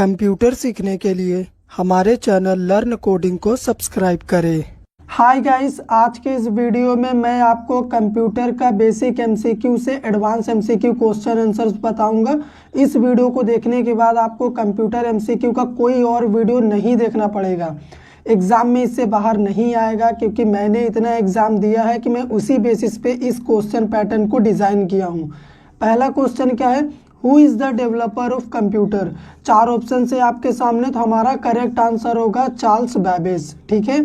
Computer सीखने के लिए हमारे चैनल लर्न कोडिंग को सब्सक्राइब करें। हाय गाइस, आज के इस वीडियो में मैं आपको कंप्यूटर का बेसिक एमसीक्यू से एडवांस एमसीक्यू क्वेश्चन आंसर्स बताऊंगा। इस वीडियो को देखने के बाद आपको कंप्यूटर एमसीक्यू का कोई और वीडियो नहीं देखना पड़ेगा। एग्ज़ाम में इससे बाहर नहीं आएगा, क्योंकि मैंने इतना एग्ज़ाम दिया है कि मैं उसी बेसिस पे इस क्वेश्चन पैटर्न को डिज़ाइन किया हूँ। पहला क्वेश्चन क्या है, who is the developer of computer. 4 option से आपके सामने, तो हमारा करेक्ट आंसर होगा चार्ल्स बैबेज। ठीक है।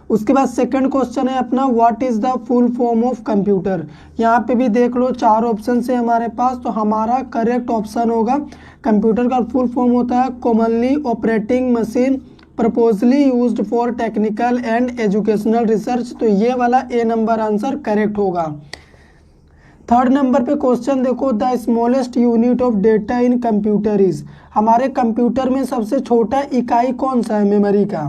उसके बाद सेकंड क्वेश्चन है अपना, what is the full form of computer. यहाँ पे भी देख लो 4 ऑप्शन से हमारे पास, तो हमारा करेक्ट ऑप्शन होगा कंप्यूटर का फुल फॉर्म होता है commonly operating machine purposely used for technical and educational research. तो ये वाला ए नंबर आंसर करेक्ट होगा। थर्ड नंबर पे क्वेश्चन देखो, the smallest unit of data in computer is. हमारे कंप्यूटर में सबसे छोटा इकाई कौन सा है मेमोरी का,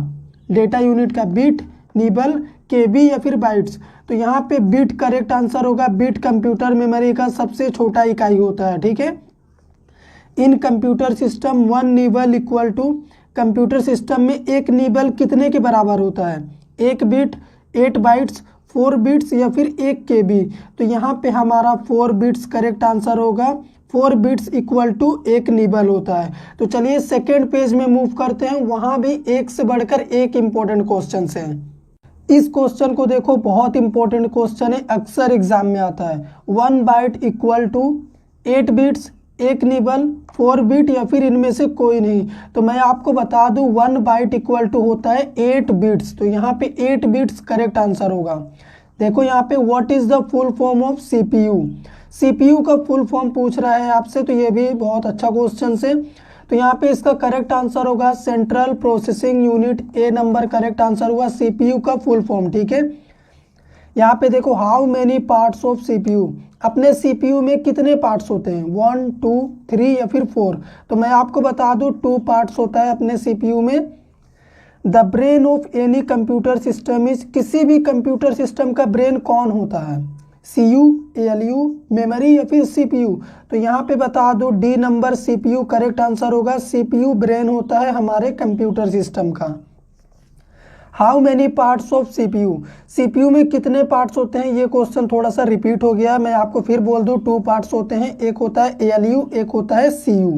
डेटा यूनिट का, बिट, निबल, केबी या फिर बाइट्स। तो यहाँ पे बिट करेक्ट आंसर होगा। बिट कंप्यूटर मेमोरी का सबसे छोटा इकाई होता है। ठीक है। In computer system 1 nibble equal to, computer system में 1 निबल कितने के बराबर होता है, 1 बिट, 8 बाइट्स, 4 बिट्स या फिर 1 केबी। तो यहाँ पे हमारा 4 बिट्स करेक्ट आंसर होगा। 4 बिट्स इक्वल टू 1 निबल होता है। तो चलिए सेकेंड पेज में मूव करते हैं, वहाँ भी एक से बढ़कर एक इम्पोर्टेंट क्वेश्चन हैं। इस क्वेश्चन को देखो, बहुत इंपॉर्टेंट क्वेश्चन है, अक्सर एग्जाम में आता है। 1 byte equal to 8 bits, 1 nibble, 4 bit या फिर इनमें से कोई नहीं। तो मैं आपको बता दूं 1 बाइट इक्वल टू होता है 8 बिट्स। तो यहाँ पे 8 बिट्स करेक्ट आंसर होगा। देखो यहाँ पे what is the full form of CPU. CPU का फुल फॉर्म पूछ रहा है आपसे, तो ये भी बहुत अच्छा क्वेश्चन है। तो यहाँ पे इसका करेक्ट आंसर होगा सेंट्रल प्रोसेसिंग यूनिट। ए नंबर करेक्ट आंसर हुआ सीपीयू का फुल फॉर्म। ठीक है। यहाँ पे देखो, how many parts of CPU. अपने सीपीयू में कितने पार्ट्स होते हैं, 1, 2, 3 या फिर 4। तो मैं आपको बता दूं 2 पार्ट्स होता है अपने सीपीयू में। The brain of any computer system is, किसी भी कंप्यूटर सिस्टम का ब्रेन कौन होता है, सीयू, एलयू, मेमोरी या फिर सीपीयू। तो यहाँ पे बता दो D number CPU correct answer होगा। सीपीयू ब्रेन होता है हमारे कंप्यूटर सिस्टम का। How many parts of CPU, CPU में कितने पार्ट्स होते हैं, ये क्वेश्चन थोड़ा सा रिपीट हो गया। मैं आपको फिर बोल दूं 2 पार्ट्स होते हैं, एक होता है एलयू, एक होता है CU.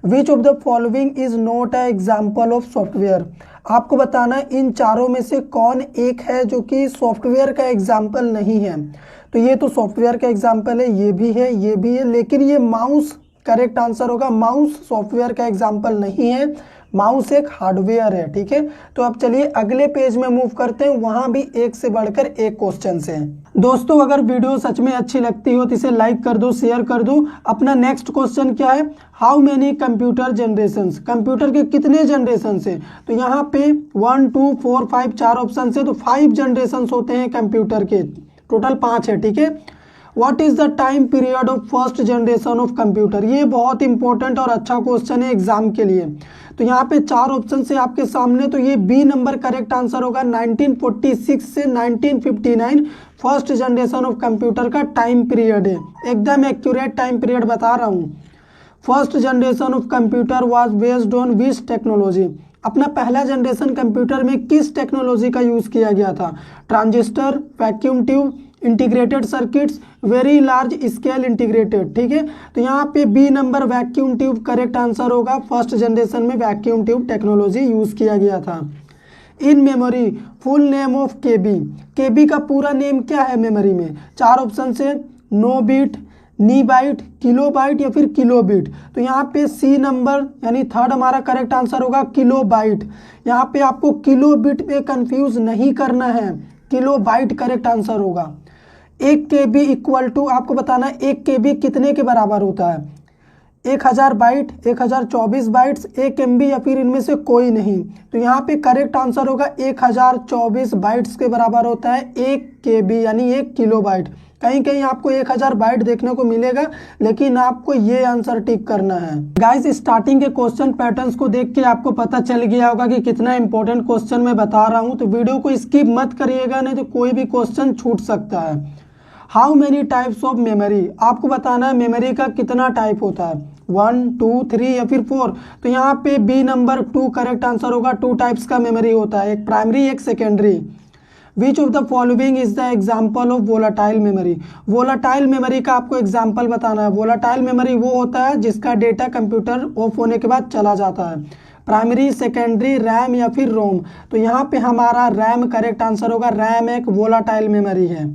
Which of the following is not a example of software. आपको बताना इन चारों में से कौन एक है जो कि सॉफ्टवेयर का एग्जाम्पल नहीं है। तो ये तो सॉफ्टवेयर का एग्जाम्पल है, ये भी है, ये भी है, लेकिन ये माउस करेक्ट आंसर होगा। माउस सॉफ्टवेयर का एग्जाम्पल नहीं है, माउस एक हार्डवेयर है। ठीक है। तो अब चलिए अगले पेज में मूव करते हैं, वहां भी एक से बढ़कर एक क्वेश्चन है। दोस्तों, अगर वीडियो सच में अच्छी लगती हो तो इसे लाइक कर दो, शेयर कर दो। अपना नेक्स्ट क्वेश्चन क्या है, how many computer generations. Computer के कितने जनरेशन है, तो यहाँ पे 1, 2, 4, 5 4 ऑप्शन है, तो 5 जनरेशन होते हैं कंप्यूटर के, टोटल 5 है। ठीक है। What is the time period of first generation of computer. ये बहुत इंपॉर्टेंट और अच्छा क्वेश्चन है एग्जाम के लिए। तो यहाँ पे 4 ऑप्शन से आपके सामने, तो ये बी नंबर करेक्ट आंसर होगा। 1946 से 1959 फर्स्ट जनरेशन ऑफ कंप्यूटर का टाइम पीरियड है। एकदम एक्यूरेट टाइम पीरियड बता रहा हूँ। First generation of computer was based on which technology. अपना पहला जनरेशन कंप्यूटर में किस टेक्नोलॉजी का यूज किया गया था, transistor, vacuum tube, integrated circuits, very large scale integrated. ठीक है। तो यहाँ पे B number vacuum tube correct answer होगा। फर्स्ट जनरेशन में वैक्यूम ट्यूब टेक्नोलॉजी यूज किया गया था। In memory full name of KB. KB का पूरा नेम क्या है मेमोरी में, 4 ऑप्शन से, नो बिट, नी बाइट, किलो बाइट या फिर किलो बिट। तो यहाँ पे सी नंबर यानी थर्ड हमारा करेक्ट आंसर होगा किलो बाइट। यहाँ पे आपको किलो बिट पे कंफ्यूज नहीं करना है, किलो बाइट करेक्ट आंसर होगा। 1 केबी इक्वल टू, आपको बताना 1 केबी कितने के बराबर होता है, 1000 बाइट, 1024 बाइट्स, 1 MB या फिर इनमें से कोई नहीं। तो यहाँ पे करेक्ट आंसर होगा 1024 बाइट्स के बराबर होता है 1 केबी यानी 1 किलो बाइट। कहीं कहीं आपको 1000 बाइट देखने को मिलेगा, लेकिन आपको ये आंसर टिक करना है। गाइस, स्टार्टिंग के क्वेश्चन पैटर्न्स को देख के आपको पता चल गया होगा कि कितना इंपॉर्टेंट क्वेश्चन मैं बता रहा हूँ। तो वीडियो को स्किप मत करिएगा, नहीं तो कोई भी क्वेश्चन छूट सकता है। How many types of memory, आपको बताना है मेमोरी का कितना टाइप होता है। 1 2 3 या फिर 4। तो यहाँ पे बी नंबर 2 करेक्ट आंसर होगा। 2 टाइप्स का मेमोरी होता है, एक प्राइमरी एक secondary. Which of the following is the example of volatile memory. Volatile memory का आपको एग्जाम्पल बताना है। वोलाटाइल मेमोरी वो होता है जिसका डेटा कंप्यूटर ऑफ होने के बाद चला जाता है। प्राइमरी, सेकेंडरी, रैम या फिर रोम। तो यहाँ पे हमारा रैम करेक्ट आंसर होगा। रैम एक वोलाटाइल मेमोरी है।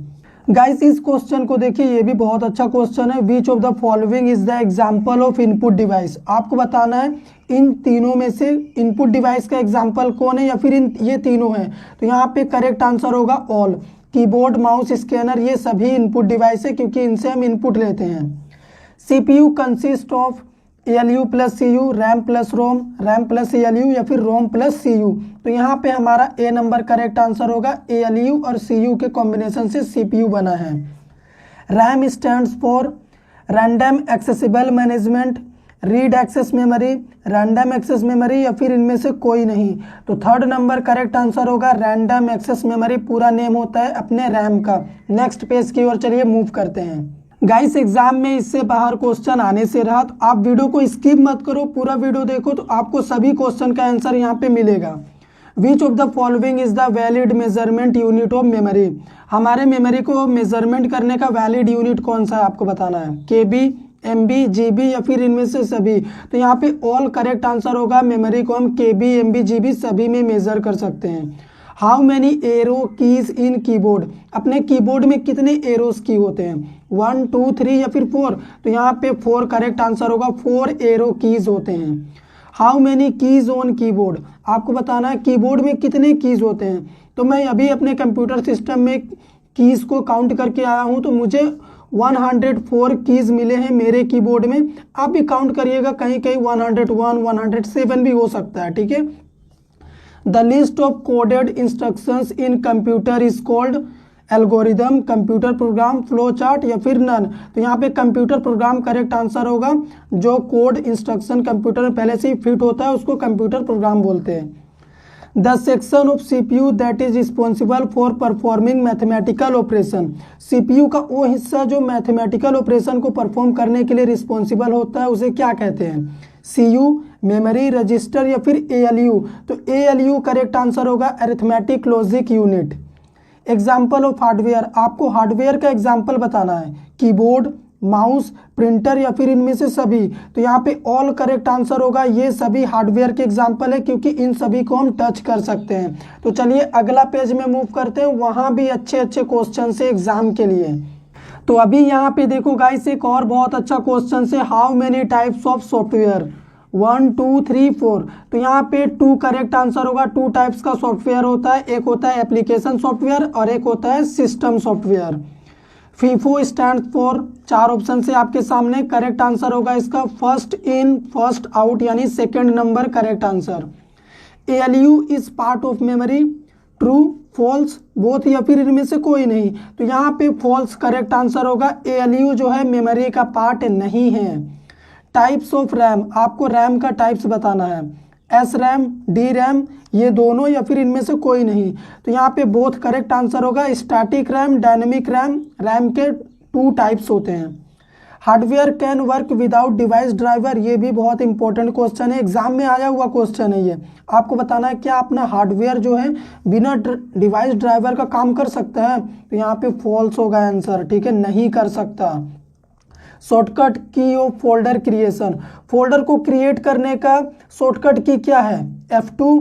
गाइस इस क्वेश्चन को देखिए, ये भी बहुत अच्छा क्वेश्चन है। Which of the following is the example of input device. आपको बताना है इन तीनों में से इनपुट डिवाइस का एग्जाम्पल कौन है या फिर ये तीनों हैं। तो यहाँ पे करेक्ट आंसर होगा ऑल। कीबोर्ड, माउस, स्कैनर ये सभी इनपुट डिवाइस है क्योंकि इनसे हम इनपुट लेते हैं। CPU consist of ALU plus CU, RAM plus ROM, RAM plus ALU या फिर रोम प्लस CU। तो यहाँ पे हमारा ए नंबर करेक्ट आंसर होगा। ALU और CU के कॉम्बिनेशन से CPU बना है। RAM stands for random accessible management, read access memory, random access memory या फिर इनमें से कोई नहीं। तो थर्ड नंबर करेक्ट आंसर होगा। रैंडम एक्सेस मेमोरी पूरा नेम होता है अपने रैम का। नेक्स्ट पेज की ओर चलिए मूव करते हैं। गाइस एग्जाम में इससे बाहर क्वेश्चन आने से रहा तो आप वीडियो को स्किप मत करो, पूरा वीडियो देखो तो आपको सभी क्वेश्चन का आंसर यहाँ पे मिलेगा। विच of the following is the valid measurement unit of memory. हमारे मेमोरी को मेजरमेंट करने का वैलिड यूनिट कौन सा है आपको बताना है। KB, MB, GB या फिर इनमें से सभी। तो यहाँ पे ऑल करेक्ट आंसर होगा। मेमोरी को हम KB, MB, GB सभी में मेजर कर सकते हैं। How many arrow keys in keyboard. अपने कीबोर्ड में कितने एरोस की होते हैं, 1 2 3 या फिर 4। तो यहाँ पे 4 करेक्ट आंसर होगा। 4 एरो कीज होते हैं। How many keys on keyboard. आपको बताना है कीबोर्ड में कितने कीज होते हैं। तो मैं अभी अपने कंप्यूटर सिस्टम में कीज को काउंट करके आया हूँ तो मुझे 104 कीज मिले हैं मेरे कीबोर्ड में। आप भी काउंट करिएगा, कहीं कहीं 101, 107 भी हो सकता है, ठीक है। The list of coded instructions in computer is called algorithm, computer program, flow chart या फिर नन। तो यहाँ पे कंप्यूटर प्रोग्राम करेक्ट आंसर होगा। जो कोड इंस्ट्रक्शन कंप्यूटर में पहले से ही फिट होता है उसको कंप्यूटर प्रोग्राम बोलते हैं। The section of CPU that is responsible for performing mathematical operation. CPU का वो हिस्सा जो मैथमेटिकल ऑपरेशन को परफॉर्म करने के लिए रिस्पॉन्सिबल होता है उसे क्या कहते हैं। CU, मेमोरी, रजिस्टर या फिर ALU। तो ALU करेक्ट आंसर होगा। Arithmetic logic unit. Example of hardware. आपको हार्डवेयर का एग्जाम्पल बताना है। कीबोर्ड, माउस, प्रिंटर या फिर इनमें से सभी। तो यहाँ पे ऑल करेक्ट आंसर होगा। ये सभी हार्डवेयर के एग्जाम्पल है क्योंकि इन सभी को हम टच कर सकते हैं। तो चलिए अगला पेज में मूव करते हैं, वहाँ भी अच्छे अच्छे क्वेश्चन से एग्जाम के लिए। तो अभी यहाँ पे देखो गाइस एक और बहुत अच्छा क्वेश्चन से, how many types of software. 1 2 3 4। तो यहाँ पे 2 करेक्ट आंसर होगा। 2 टाइप्स का सॉफ्टवेयर होता है, एक होता है एप्लीकेशन सॉफ्टवेयर और एक होता है system software. FIFO stand for, 4 option से आपके सामने। करेक्ट आंसर होगा इसका फर्स्ट इन फर्स्ट आउट यानी second number correct answer. ALU is part of memory, true, false, both या फिर इनमें से कोई नहीं। तो यहाँ पे फॉल्स करेक्ट आंसर होगा। ALU जो है मेमोरी का पार्ट नहीं है। Types of RAM. आपको रैम का टाइप्स बताना है। SRAM, DRAM ये दोनों या फिर इनमें से कोई नहीं। तो यहाँ पे बोथ करेक्ट आंसर होगा। Static RAM, dynamic RAM, RAM के 2 टाइप्स होते हैं। Hardware can work without device driver. ये भी बहुत इंपॉर्टेंट क्वेश्चन है, एग्जाम में आया हुआ क्वेश्चन है ये। आपको बताना है क्या अपना हार्डवेयर जो है बिना डिवाइस ड्राइवर का काम कर सकता है। तो यहाँ पे फॉल्स होगा आंसर, ठीक है, नहीं कर सकता। शॉर्टकट की ऑफ फोल्डर क्रिएशन। फोल्डर को क्रिएट करने का शॉर्टकट की क्या है। F2,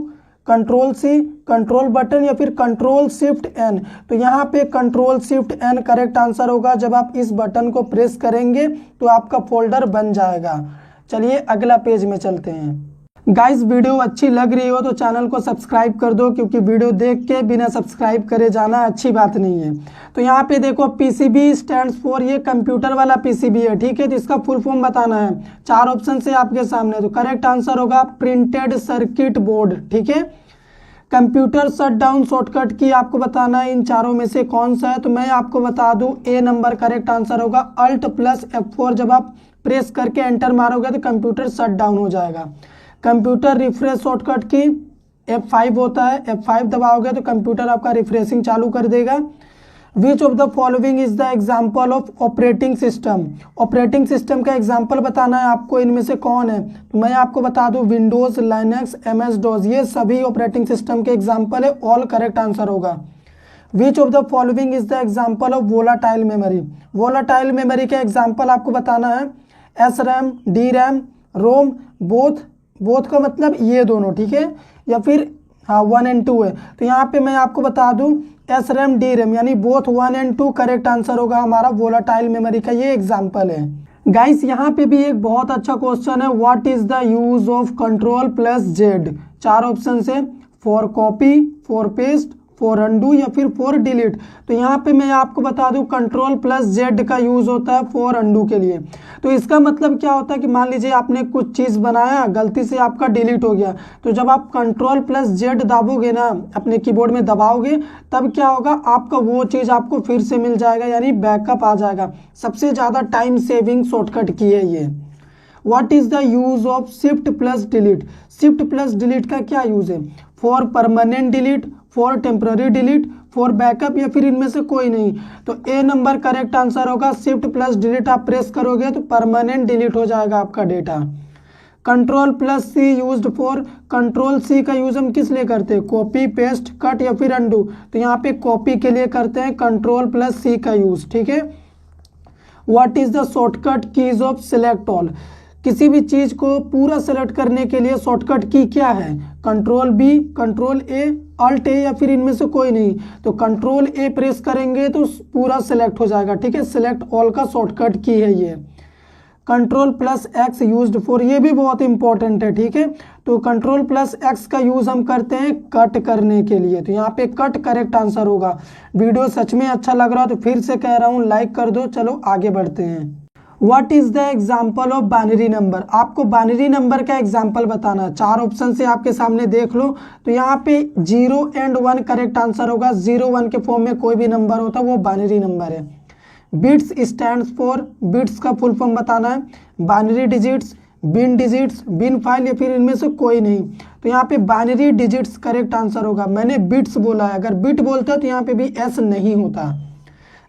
Ctrl+C, कंट्रोल बटन या फिर Ctrl+Shift+N। तो यहाँ पे Ctrl+Shift+N करेक्ट आंसर होगा। जब आप इस बटन को प्रेस करेंगे तो आपका फोल्डर बन जाएगा। चलिए अगला पेज में चलते हैं। गाइस वीडियो अच्छी लग रही हो तो चैनल को सब्सक्राइब कर दो, क्योंकि वीडियो देख के बिना सब्सक्राइब करे जाना अच्छी बात नहीं है। तो यहाँ पे देखो PCB स्टैंड्स फॉर, ये कंप्यूटर वाला PCB है, ठीक है। तो इसका फुल फॉर्म बताना है। 4 ऑप्शन से आपके सामने। तो करेक्ट आंसर होगा प्रिंटेड सर्किट बोर्ड, ठीक है। कंप्यूटर शट डाउन शॉर्टकट की आपको बताना है इन चारों में से कौन सा है। तो मैं आपको बता दूं ए नंबर करेक्ट आंसर होगा। Alt+F4 जब आप प्रेस करके एंटर मारोगे तो कंप्यूटर शट डाउन हो जाएगा। कंप्यूटर रिफ्रेश शॉर्टकट की F5 होता है। F5 दबाओगे तो कंप्यूटर आपका रिफ्रेशिंग चालू कर देगा। विच of the following is the example of operating system. Operating system का एग्जाम्पल बताना है आपको, इनमें से कौन है। तो मैं आपको बता दूं विंडोज, लाइनक्स, MS DOS, ये सभी ऑपरेटिंग सिस्टम के एग्जाम्पल है। ऑल करेक्ट आंसर होगा। विच of the following is the example of volatile memory. Volatile memory का एग्जाम्पल आपको बताना है SRAM, DRAM, रोम, बोथ का मतलब ये दोनों, ठीक है, या फिर हाँ 1 और 2 है। तो यहाँ पे मैं आपको बता दूं SRAM, DRAM, यानी बोथ 1 और 2 करेक्ट आंसर होगा हमारा वोलाटाइल मेमोरी का, ये एग्जाम्पल है। गाइस यहाँ पे भी एक बहुत अच्छा क्वेश्चन है, what is the use of Ctrl+Z। 4 option है, for copy, for paste, for undo या फिर फॉर डिलीट। तो यहाँ पे मैं आपको बता दूं Ctrl+Z का यूज होता है फॉर अनडू के लिए। तो इसका मतलब क्या होता है कि मान लीजिए आपने कुछ चीज़ बनाया, गलती से आपका डिलीट हो गया, तो जब आप Ctrl+Z दाबोगे ना, अपने कीबोर्ड में दबाओगे, तब क्या होगा, आपका वो चीज़ आपको फिर से मिल जाएगा, यानी बैकअप आ जाएगा। सबसे ज़्यादा टाइम सेविंग शॉर्टकट की है ये। What is the use of Shift+Delete। Shift+Delete का क्या यूज है, for permanent delete, for temporary delete, for backup या फिर इनमें से कोई नहीं। तो ए नंबर करेक्ट आंसर होगा। Shift+Delete आप प्रेस करोगे तो परमानेंट डिलीट हो जाएगा आपका data. Ctrl+C used for, Ctrl+C का यूज हम किस लिए करते हैं, कॉपी, पेस्ट, कट या फिर अंडू। तो यहाँ पे कॉपी के लिए करते हैं Ctrl+C का यूज, ठीक है। What is the shortcut keys of select all. किसी भी चीज को पूरा सेलेक्ट करने के लिए शॉर्टकट की क्या है, Ctrl+B, Ctrl+A, Alt+A या फिर इनमें से कोई नहीं। तो Ctrl+A प्रेस करेंगे तो पूरा सेलेक्ट हो जाएगा, ठीक है। सेलेक्ट ऑल का शॉर्टकट की है ये। Ctrl+X यूज्ड फॉर, ये भी बहुत इंपॉर्टेंट है, ठीक है। तो Ctrl+X का यूज हम करते हैं कट करने के लिए। तो यहाँ पे कट करेक्ट आंसर होगा। वीडियो सच में अच्छा लग रहा है तो फिर से कह रहा हूँ लाइक कर दो। चलो आगे बढ़ते हैं। What is the example of binary number. आपको बाइनरी नंबर का एग्जाम्पल बताना है। 4 ऑप्शन से आपके सामने देख लो। तो यहाँ पे 0 और 1 करेक्ट आंसर होगा। 0 1 के फॉर्म में कोई भी नंबर होता है वो बाइनरी नंबर है। बिट्स स्टैंड्स फॉर, बिट्स का फुल फॉर्म बताना है। बाइनरी डिजिट्स, बिन डिजिट्स, बिन फाइल या फिर इनमें से कोई नहीं। तो यहाँ पे बाइनरी डिजिट्स करेक्ट आंसर होगा। मैंने बिट्स बोला है, अगर बिट बोलते हो तो यहाँ पे भी एस नहीं होता।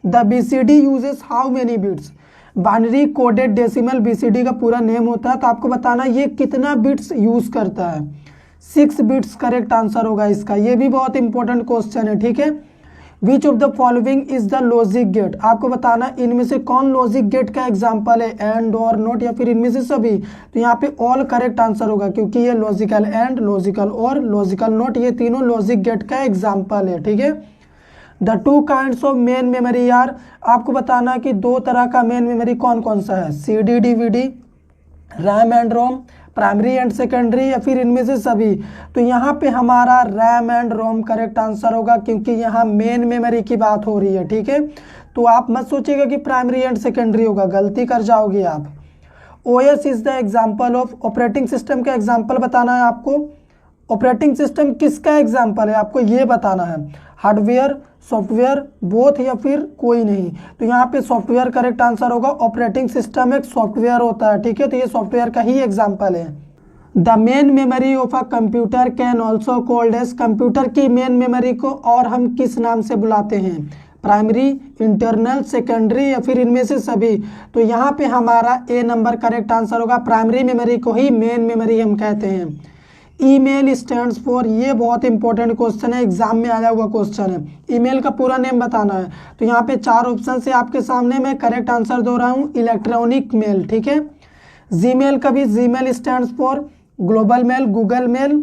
The BCD uses how many bits. Binary coded decimal BCD का पूरा नेम होता है। तो आपको बताना ये कितना बिट्स यूज करता है। 6 बिट्स करेक्ट आंसर होगा इसका। ये भी बहुत इंपॉर्टेंट क्वेश्चन है, ठीक है। Which of the following is the logic gate. आपको बताना इनमें से कौन लॉजिक गेट का एग्जांपल है, एंड और नॉट या फिर इनमें से सभी। तो यहाँ पे ऑल करेक्ट आंसर होगा, क्योंकि ये logical and, logical or, logical not, ये तीनों लॉजिक गेट का एग्जांपल है, ठीक है। The 2 kinds of main memory are. आपको बताना कि 2 तरह का मेन मेमोरी कौन कौन सा है, CD DVD, RAM and ROM, primary and secondary या फिर इनमें से सभी। तो यहाँ पे हमारा RAM and ROM correct answer होगा, क्योंकि यहाँ मेन मेमोरी की बात हो रही है, ठीक है। तो आप मत सोचिएगा कि प्राइमरी एंड सेकेंडरी होगा, गलती कर जाओगे आप। OS is the example of, operating system का एग्जाम्पल बताना है आपको। ऑपरेटिंग सिस्टम किसका एग्जाम्पल है आपको ये बताना है। हार्डवेयर, सॉफ्टवेयर, बोथ या फिर कोई नहीं। तो यहाँ पे सॉफ्टवेयर करेक्ट आंसर होगा। ऑपरेटिंग सिस्टम एक सॉफ्टवेयर होता है, ठीक है। तो ये सॉफ्टवेयर का ही एग्जाम्पल है। The main memory of a computer can also called as. Computer की मेन मेमोरी को और हम किस नाम से बुलाते हैं, प्राइमरी, इंटरनल, सेकेंडरी या फिर इनमें से सभी। तो यहाँ पे हमारा ए नंबर करेक्ट आंसर होगा। प्राइमरी मेमोरी को ही मेन मेमोरी हम कहते हैं। ईमेल स्टैंड्स फॉर, ये बहुत इंपॉर्टेंट क्वेश्चन है, एग्जाम में आया हुआ क्वेश्चन है। ईमेल का पूरा नेम बताना है। तो यहाँ पे 4 ऑप्शन से आपके सामने मैं करेक्ट आंसर दे रहा हूँ, इलेक्ट्रॉनिक मेल, ठीक है। जीमेल का भी, Gmail stands for global mail, Google mail,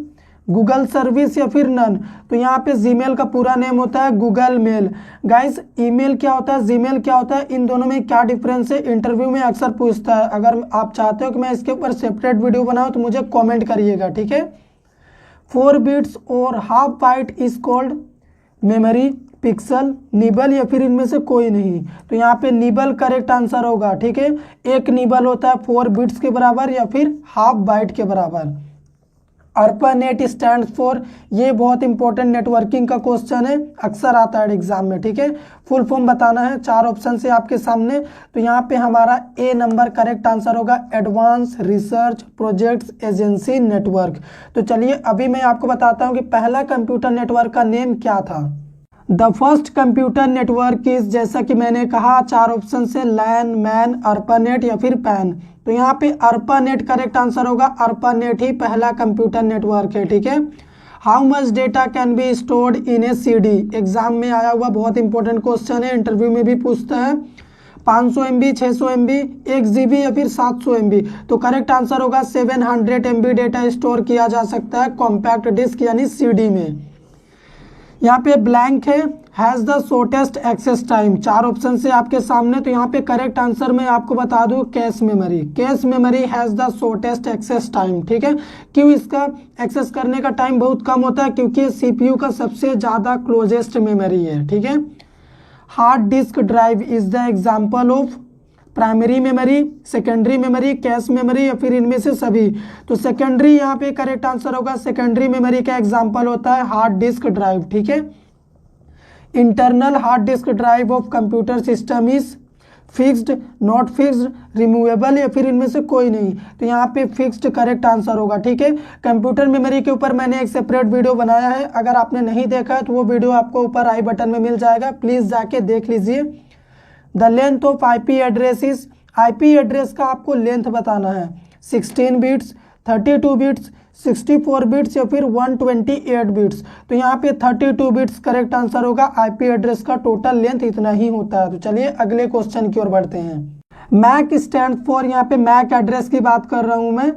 Google service या फिर नन। तो यहाँ पे जीमेल का पूरा नेम होता है गूगल मेल। गाइस ईमेल क्या होता है, जीमेल क्या होता है, इन दोनों में क्या डिफरेंस है, इंटरव्यू में अक्सर पूछता है। अगर आप चाहते हो कि मैं इसके ऊपर सेपरेट वीडियो बनाऊं तो मुझे कमेंट करिएगा, ठीक है। 4 बिट्स और half byte is called memory, pixel, nibble या फिर इनमें से कोई नहीं। तो यहाँ पे निबल करेक्ट आंसर होगा, ठीक है। एक निबल होता है 4 बिट्स के बराबर या फिर हाफ बाइट के बराबर। ARPANET स्टैंड फॉर, ये बहुत इंपॉर्टेंट नेटवर्किंग का क्वेश्चन है, अक्सर आता है एग्जाम में, ठीक है। फुल फॉर्म बताना है। 4 ऑप्शन से आपके सामने। तो यहाँ पे हमारा ए नंबर करेक्ट आंसर होगा, advance research projects agency network. तो चलिए अभी मैं आपको बताता हूँ कि पहला कंप्यूटर नेटवर्क का नेम क्या था। The first computer network is, जैसा कि मैंने कहा 4 ऑप्शन से, लैन, मैन, अर्पानेट या फिर पैन। तो यहाँ पे अर्पानेट करेक्ट आंसर होगा। अर्पानेट ही पहला कंप्यूटर नेटवर्क है, ठीक है। How much data can be stored in A CD, exam में आया हुआ बहुत इंपॉर्टेंट क्वेश्चन है, इंटरव्यू में भी पूछता है। 500 MB, 600 MB, 1 GB या फिर 700 MB। तो करेक्ट आंसर होगा 700 MB डेटा स्टोर किया जा सकता है कॉम्पैक्ट डिस्क यानी CD में। यहाँ पे ब्लैंक है, has the shortest access time, 4 option से आपके सामने। तो यहाँ पे करेक्ट आंसर मैं आपको बता दूँ cache memory. Cache memory has the shortest access time, ठीक है। क्यों इसका एक्सेस करने का टाइम बहुत कम होता है? क्योंकि CPU का सबसे ज़्यादा क्लोजेस्ट मेमोरी है, ठीक है। Hard disk drive is the example of primary memory, secondary memory, cache memory या फिर इनमें से सभी। तो सेकेंडरी यहाँ पे करेक्ट आंसर होगा। सेकेंडरी मेमोरी का एग्जांपल होता है हार्ड डिस्क ड्राइव, ठीक है। Internal hard disk drive of computer system is fixed, not fixed, removable या फिर इनमें से कोई नहीं। तो यहाँ पे फिक्स्ड करेक्ट आंसर होगा, ठीक है। कंप्यूटर मेमोरी के ऊपर मैंने एक सेपरेट वीडियो बनाया है, अगर आपने नहीं देखा है तो वो वीडियो आपको ऊपर आई बटन में मिल जाएगा, प्लीज़ जाके देख लीजिए। The length of IP address is, IP address का आपको लेंथ बताना है। 16 बिट्स, 32 बिट्स, 64 बिट्स या फिर 128 बिट्स। तो यहाँ पे 32 बिट्स करेक्ट आंसर होगा। IP एड्रेस का टोटल लेंथ इतना ही होता है। तो चलिए अगले क्वेश्चन की ओर बढ़ते हैं। मैक स्टैंड फॉर, यहाँ पे मैक एड्रेस की बात कर रहा हूँ मैं।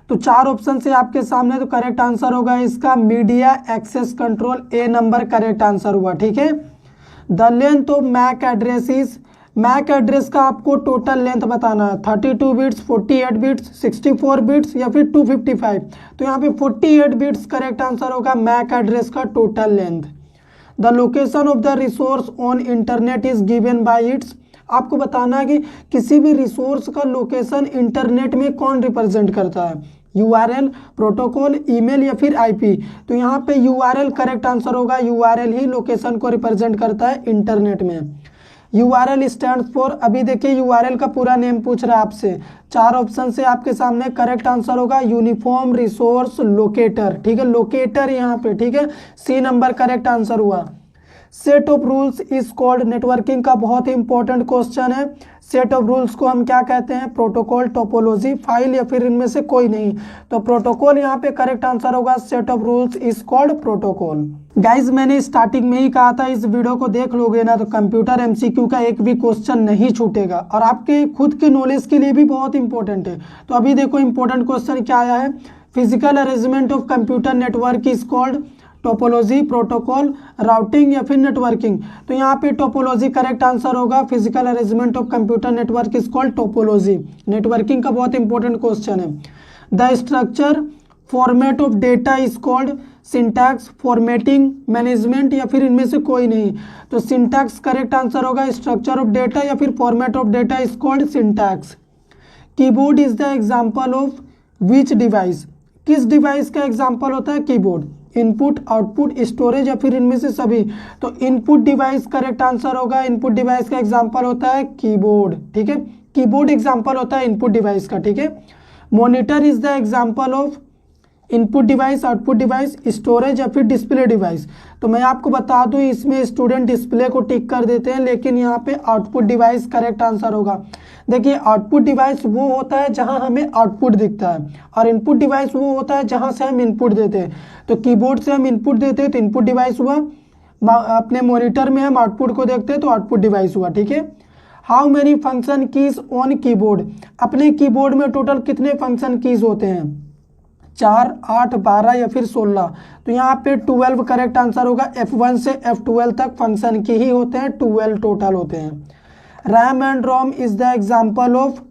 तो 4 ऑप्शन से आपके सामने, तो करेक्ट आंसर होगा इसका media access control, A number correct answer हुआ, ठीक है। The length of MAC address is, MAC address का आपको टोटल लेंथ बताना है। 32 बिट्स, 48 बिट्स, 64 बिट्स या फिर 255। तो यहाँ पे 48 बिट्स करेक्ट आंसर होगा मैक एड्रेस का total length. The location of the resource on internet is given by it's, आपको बताना है कि किसी भी रिसोर्स का लोकेशन इंटरनेट में कौन रिप्रेजेंट करता है। URL, प्रोटोकॉल, ईमेल या फिर IP। तो यहाँ पे URL करेक्ट आंसर होगा। URL ही लोकेशन को रिप्रेजेंट करता है इंटरनेट में। URL स्टैंड फॉर, अभी देखिए URL का पूरा नेम पूछ रहा है आपसे। 4 ऑप्शन से आपके सामने, करेक्ट आंसर होगा यूनिफॉर्म रिसोर्स लोकेटर, ठीक है। लोकेटर यहाँ पे, ठीक है। C नंबर करेक्ट आंसर हुआ। Set of rules is called, networking का बहुत ही इंपॉर्टेंट क्वेश्चन है। सेट ऑफ रूल्स को हम क्या कहते हैं? प्रोटोकॉल, टोपोलॉजी, फाइल या फिर इनमें से कोई नहीं। तो प्रोटोकॉल यहाँ पे करेक्ट आंसर होगा। Set of rules is called protocol. Guys मैंने स्टार्टिंग में ही कहा था, इस वीडियो को देख लोगे ना तो कंप्यूटर MCQ का एक भी क्वेश्चन नहीं छूटेगा और आपके खुद के नॉलेज के लिए भी बहुत इंपॉर्टेंट है। तो अभी देखो इंपॉर्टेंट क्वेश्चन क्या आया है। Physical arrangement of computer network is called topology, protocol, routing या फिर नेटवर्किंग। तो यहाँ पे टोपोलॉजी करेक्ट आंसर होगा। Physical arrangement of computer network is called topology. Networking का बहुत इंपॉर्टेंट क्वेश्चन है। The structure format of data is called syntax, formatting, management या फिर इनमें से कोई नहीं। तो सिंटैक्स करेक्ट आंसर होगा। स्ट्रक्चर ऑफ डेटा या फिर format of data is called syntax. Keyboard is the example of which device, किस डिवाइस का एग्जाम्पल होता है कीबोर्ड? इनपुट, आउटपुट, स्टोरेज या फिर इनमें से सभी। तो इनपुट डिवाइस करेक्ट आंसर होगा। इनपुट डिवाइस का एग्जांपल होता है कीबोर्ड, ठीक है। कीबोर्ड एग्जांपल होता है इनपुट डिवाइस का, ठीक है। Monitor is the example of input device, output device, storage या फिर डिस्प्ले डिवाइस। तो मैं आपको बता दूं, इसमें स्टूडेंट डिस्प्ले को टिक कर देते हैं, लेकिन यहाँ पे आउटपुट डिवाइस करेक्ट आंसर होगा। देखिए आउटपुट डिवाइस वो होता है जहां हमें आउटपुट दिखता है और इनपुट डिवाइस वो होता है जहां से हम इनपुट देते हैं। तो कीबोर्ड से हम इनपुट देते हैं तो इनपुट डिवाइस हुआ, अपने मॉनिटर में हम आउटपुट को देखते हैं तो आउटपुट डिवाइस हुआ, ठीक है। How many function keys on keyboard, अपने कीबोर्ड में टोटल कितने फंक्शन कीज होते हैं? 4, 8, 12 या फिर 16। तो यहाँ पे 12 करेक्ट आंसर होगा। F1 से F12 तक फंक्शन की ही होते हैं, 12 टोटल होते हैं। RAM and ROM is the example of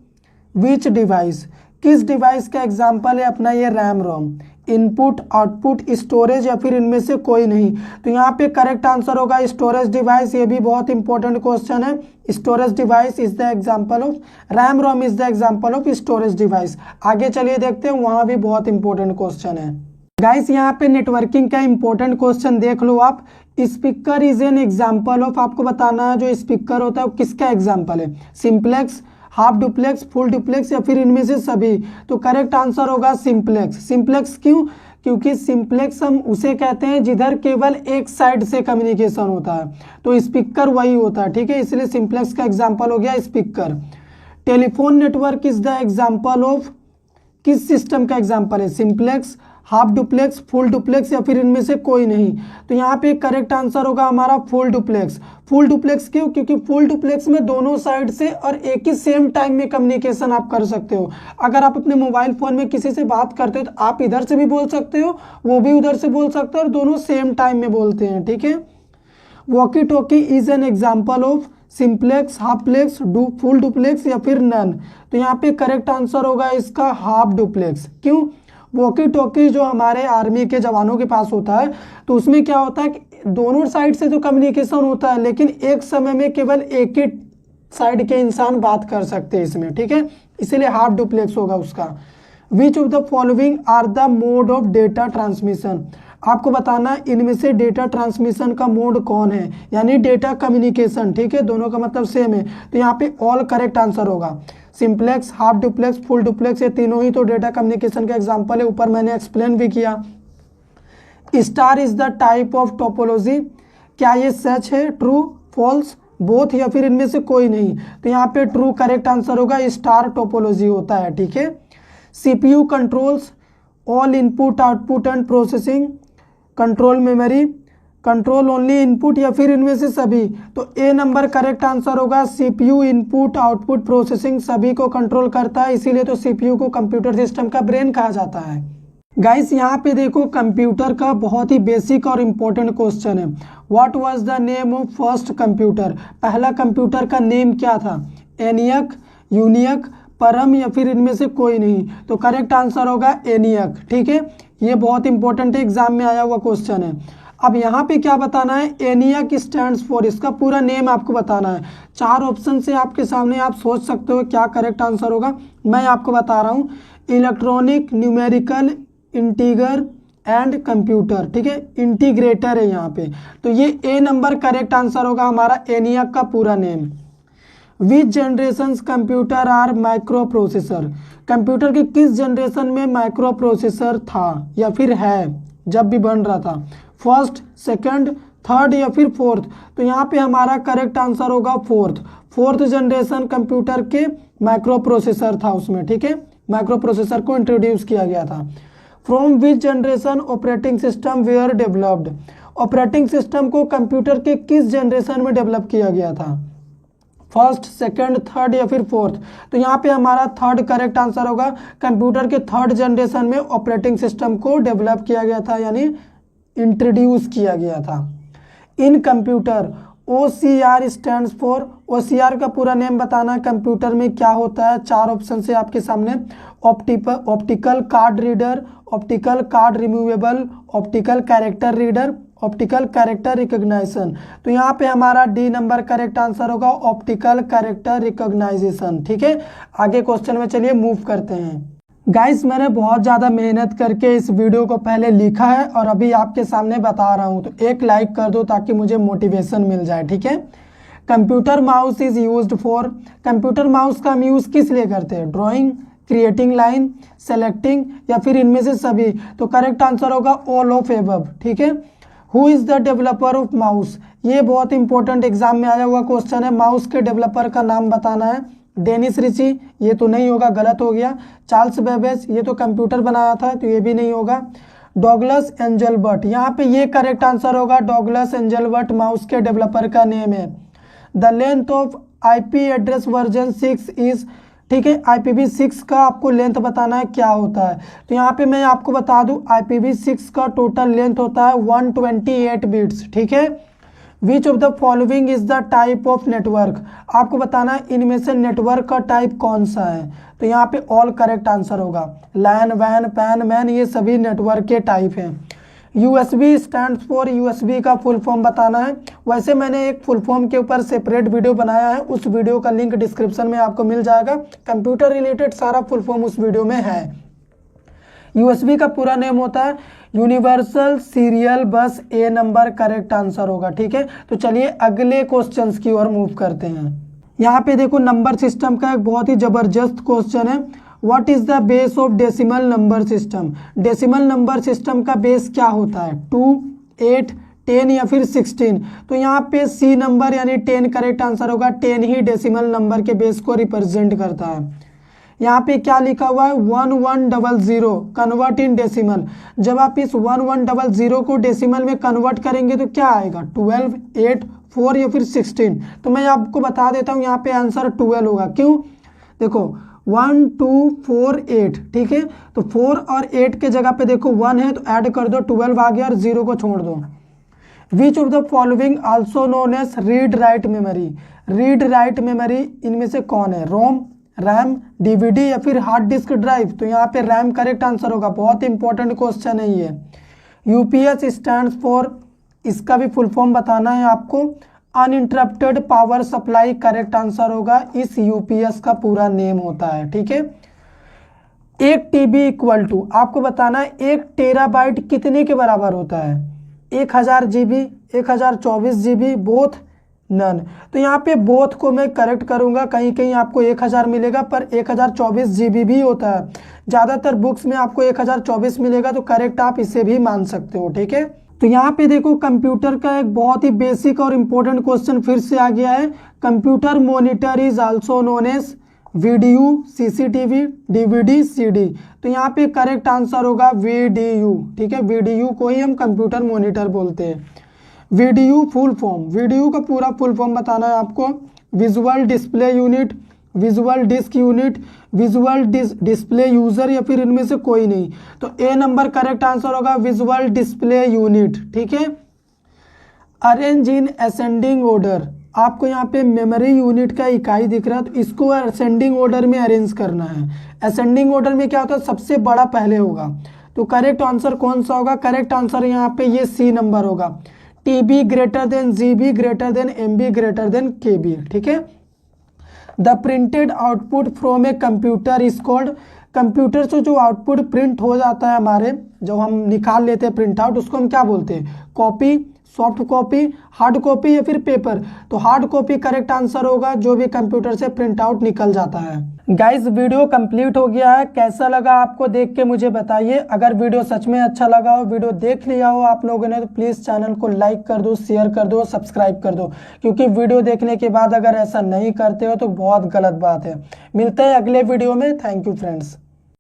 which device, किस डिवाइस का एग्जाम्पल है अपना ये RAM ROM? Input, output, storage या फिर इनमें से कोई नहीं। तो यहाँ पे करेक्ट आंसर होगा स्टोरेज डिवाइस। ये भी बहुत इंपॉर्टेंट क्वेश्चन है। Storage device is the example of, RAM ROM is the example of storage device. आगे चलिए देखते हैं, वहां भी बहुत इंपॉर्टेंट क्वेश्चन है। गाइस यहाँ पे नेटवर्किंग का इंपॉर्टेंट क्वेश्चन देख लो आप। Speaker is an example of, आपको बताना है जो स्पीकर होता है वो किसका एग्जाम्पल है? Simplex, half duplex, full duplex या फिर इनमें से सभी। तो करेक्ट आंसर होगा सिंप्लेक्स। सिंप्लेक्स क्यों? क्योंकि सिंप्लेक्स हम उसे कहते हैं जिधर केवल एक साइड से कम्युनिकेशन होता है, तो स्पीकर वही होता है, ठीक है, इसलिए सिंप्लेक्स का एग्जांपल हो गया speaker. Telephone network is the example of किस सिस्टम का एग्जांपल है? Simplex, half duplex, full duplex या फिर इनमें से कोई नहीं। तो यहाँ पे करेक्ट आंसर होगा हमारा फुल डुप्लेक्स। फुल डुप्लेक्स क्यों? क्योंकि फुल डुप्लेक्स में दोनों साइड से और एक ही सेम टाइम में कम्युनिकेशन आप कर सकते हो। अगर आप अपने मोबाइल फोन में किसी से बात करते हो तो आप इधर से भी बोल सकते हो, वो भी उधर से बोल सकते हो, और दोनों सेम टाइम में बोलते हैं, ठीक है। Walkie talkie is an example of simplex, halfplex, full duplex या फिर नन। तो यहाँ पे करेक्ट आंसर होगा इसका हाफ डुप्लेक्स। क्यों? वॉकी टॉकी जो हमारे आर्मी के जवानों के पास होता है, तो उसमें क्या होता है कि दोनों साइड से तो कम्युनिकेशन होता है, लेकिन एक समय में केवल एक ही साइड के इंसान बात कर सकते हैं इसमें, ठीक है, इसीलिए हाफ डुप्लेक्स होगा उसका। Which of the following are the mode of data transmission? आपको बताना है इनमें से डेटा ट्रांसमिशन का मोड कौन है, यानी डेटा कम्युनिकेशन, ठीक है, दोनों का मतलब सेम है। तो यहाँ पे ऑल करेक्ट आंसर होगा। Simplex, half duplex, full duplex, ये तीनों ही तो डेटा कम्युनिकेशन का एग्जांपल है, ऊपर मैंने एक्सप्लेन भी किया। Star is the type of topology, क्या ये सच है, ट्रू, फॉल्स, बोथ या फिर इनमें से कोई नहीं? तो यहाँ पे ट्रू करेक्ट आंसर होगा, स्टार टोपोलॉजी होता है, ठीक है। CPU controls all input output and processing, control memory, control only input या फिर इनमें से सभी? तो ए नंबर करेक्ट आंसर होगा। सीपीयू इनपुट आउटपुट प्रोसेसिंग सभी को कंट्रोल करता है, इसीलिए तो सीपीयू को कंप्यूटर सिस्टम का ब्रेन कहा जाता है। गाइस यहाँ पे देखो कंप्यूटर का बहुत ही बेसिक और इम्पोर्टेंट क्वेश्चन है। What was the name of first computer? पहला कंप्यूटर का नेम क्या था? एनियक, यूनियक, परम या फिर इनमें से कोई नहीं? तो करेक्ट आंसर होगा एनियक, ठीक है, ये बहुत इंपॉर्टेंट है, एग्जाम में आया हुआ क्वेश्चन है। अब यहाँ पे क्या बताना है? एनियक स्टैंड्स फॉर, इसका पूरा नेम आपको बताना है। 4 ऑप्शन से आपके सामने, आप सोच सकते हो क्या करेक्ट आंसर होगा, मैं आपको बता रहा हूँ। Electronic, numerical, integer and computer, ठीक है, इंटीग्रेटर है यहाँ पे। तो ये ए नंबर करेक्ट आंसर होगा हमारा, एनियक का पूरा name. Which generation computer are microprocessor? Computer के किस जनरेशन में माइक्रो प्रोसेसर था या फिर है जब भी बन रहा था? फर्स्ट, सेकंड, थर्ड या फिर फोर्थ? तो यहाँ पे हमारा करेक्ट आंसर होगा फोर्थ जनरेशन कंप्यूटर के माइक्रो प्रोसेसर था उसमें, ठीक है, माइक्रो प्रोसेसर को इंट्रोड्यूस किया गया था। From which generation operating system were developed? Operating system को कंप्यूटर के किस जनरेशन में डेवलप किया गया था? फर्स्ट, सेकंड, थर्ड या फिर फोर्थ? तो यहाँ पे हमारा थर्ड करेक्ट आंसर होगा। कंप्यूटर के थर्ड जनरेशन में ऑपरेटिंग सिस्टम को डेवलप किया गया था, यानी इंट्रोड्यूस किया गया था। इन computer OCR stands for, OCR का पूरा नेम बताना है, कंप्यूटर में क्या होता है? 4 ऑप्शन से आपके सामने। Optical card reader, optical card removable, optical character reader, optical character recognition. तो यहाँ पे हमारा डी नंबर करेक्ट आंसर होगा, ऑप्टिकल कैरेक्टर रिकॉग्नाइजेशन, ठीक है। आगे क्वेश्चन में चलिए मूव करते हैं। गाइस मैंने बहुत ज़्यादा मेहनत करके इस वीडियो को पहले लिखा है और अभी आपके सामने बता रहा हूँ, तो एक लाइक कर दो ताकि मुझे मोटिवेशन मिल जाए, ठीक है। Computer mouse is used for, computer mouse का हम यूज़ किस लिए करते हैं? ड्राइंग, क्रिएटिंग लाइन, सेलेक्टिंग या फिर इनमें से सभी? तो करेक्ट आंसर होगा ऑल ऑफ एबव, ठीक है। Who is the developer of mouse? ये बहुत इंपॉर्टेंट एग्जाम में आया हुआ क्वेश्चन है। माउस के डेवलपर का नाम बताना है। डेनिस रिची, ये तो नहीं होगा, गलत हो गया। चार्ल्स बेबेज, ये तो कंप्यूटर बनाया था, तो ये भी नहीं होगा। डॉगलस एंजलबर्ट, यहाँ पे ये करेक्ट आंसर होगा। डॉगलस एंजलबर्ट माउस के डेवलपर का नेम है। The length of IP address version 6 is, ठीक है, IPv6 का आपको लेंथ बताना है क्या होता है। तो यहाँ पे मैं आपको बता दूं IPv6 का टोटल लेंथ होता है 128 बिट्स, ठीक है। Which of the following is the type of network? आपको बताना है इनमें से नेटवर्क का टाइप कौन सा है। तो यहाँ पे ऑल करेक्ट आंसर होगा। लैन, वैन, पैन, मैन, ये सभी नेटवर्क के टाइप हैं। USB स्टैंड्स फॉर, USB का फुल फॉर्म बताना है। वैसे मैंने एक फुल फॉर्म के ऊपर सेपरेट वीडियो बनाया है, उस वीडियो का लिंक डिस्क्रिप्शन में आपको मिल जाएगा। कंप्यूटर रिलेटेड सारा फुल फॉर्म उस वीडियो में है। USB का पूरा नेम होता है यूनिवर्सल सीरियल बस, ए नंबर करेक्ट आंसर होगा, ठीक है। तो चलिए अगले क्वेश्चंस की ओर मूव करते हैं। यहाँ पे देखो नंबर सिस्टम का एक बहुत ही जबरदस्त क्वेश्चन है। What is the base of decimal number system. Decimal number system का बेस क्या होता है, 2, 8, 10 या फिर 16। तो यहाँ पे सी नंबर यानी 10 करेक्ट आंसर होगा। 10 ही डेसिमल नंबर के बेस को रिप्रेजेंट करता है। यहाँ पे क्या लिखा हुआ है, 1100 कन्वर्ट इन डेसिमल। जब आप इस 1100 को डेसिमल में कन्वर्ट करेंगे तो क्या आएगा, 12, 8, 4 या फिर 16। तो मैं आपको बता देता हूँ यहाँ पे आंसर 12 होगा। क्यों, देखो 1, 2, 4, 8, ठीक है। तो 4 और 8 के जगह पे देखो 1 है तो ऐड कर दो, 12 आ गया और 0 को छोड़ दो। Which of the following also known as read write memory. Read write memory इनमें से कौन है, रोम, रैम, डीवीडी या फिर हार्ड डिस्क ड्राइव। तो यहाँ पे रैम करेक्ट आंसर होगा। बहुत इंपॉर्टेंट क्वेश्चन है ये। यूपीएस स्टैंड्स फॉर, इसका भी फुल फॉर्म बताना है आपको, uninterrupted power supply correct answer होगा। इस यूपीएस का पूरा नेम होता है, ठीक है। 1 टीबी इक्वल टू, आपको बताना है 1 टेराबाइट कितने के बराबर होता है, 1000 जीबी, 1024 जीबी, बोथ, नन। तो यहाँ पे बोथ को मैं करेक्ट करूंगा, कहीं कहीं आपको 1000 मिलेगा पर 1024 जीबी भी होता है। ज़्यादातर बुक्स में आपको 1024 मिलेगा, तो करेक्ट आप इसे भी मान सकते हो, ठीक है। तो यहाँ पे देखो कंप्यूटर का एक बहुत ही बेसिक और इम्पोर्टेंट क्वेश्चन फिर से आ गया है। Computer monitor is also known as VDU, CCTV, DVD, CD. तो यहाँ पे करेक्ट आंसर होगा वीडीयू, ठीक है। वीडीयू को ही हम कंप्यूटर मॉनिटर बोलते हैं। वीडीयू फुल फॉर्म, वीडीयू का पूरा फुल फॉर्म बताना है आपको, visual display unit, visual disk unit, visual display user या फिर इनमें से कोई नहीं। तो ए नंबर करेक्ट आंसर होगा विजुअल डिस्प्ले यूनिट, ठीक है। अरेंज इन असेंडिंग ऑर्डर, आपको यहाँ पे मेमोरी यूनिट का इकाई दिख रहा है, तो इसको असेंडिंग ऑर्डर में अरेंज करना है। असेंडिंग ऑर्डर में क्या होता है, सबसे बड़ा पहले होगा। तो करेक्ट आंसर कौन सा होगा, करेक्ट आंसर यहाँ पे ये सी नंबर होगा। TB greater than GB greater than MB greater than KB, ठीक है। The printed output from a computer is called, computer से जो आउटपुट प्रिंट हो जाता है हमारे, जो हम निकाल लेते हैं प्रिंट आउट, उसको हम क्या बोलते हैं, copy, soft copy, hard copy या फिर पेपर। तो हार्ड कॉपी करेक्ट आंसर होगा, जो भी कंप्यूटर से प्रिंट आउट निकल जाता है। गाइस वीडियो कंप्लीट हो गया है, कैसा लगा आपको देख के मुझे बताइए। अगर वीडियो सच में अच्छा लगा हो, वीडियो देख लिया हो आप लोगों ने, तो प्लीज़ चैनल को लाइक कर दो, शेयर कर दो, सब्सक्राइब कर दो, क्योंकि वीडियो देखने के बाद अगर ऐसा नहीं करते हो तो बहुत गलत बात है। मिलते हैं अगले वीडियो में। Thank you friends.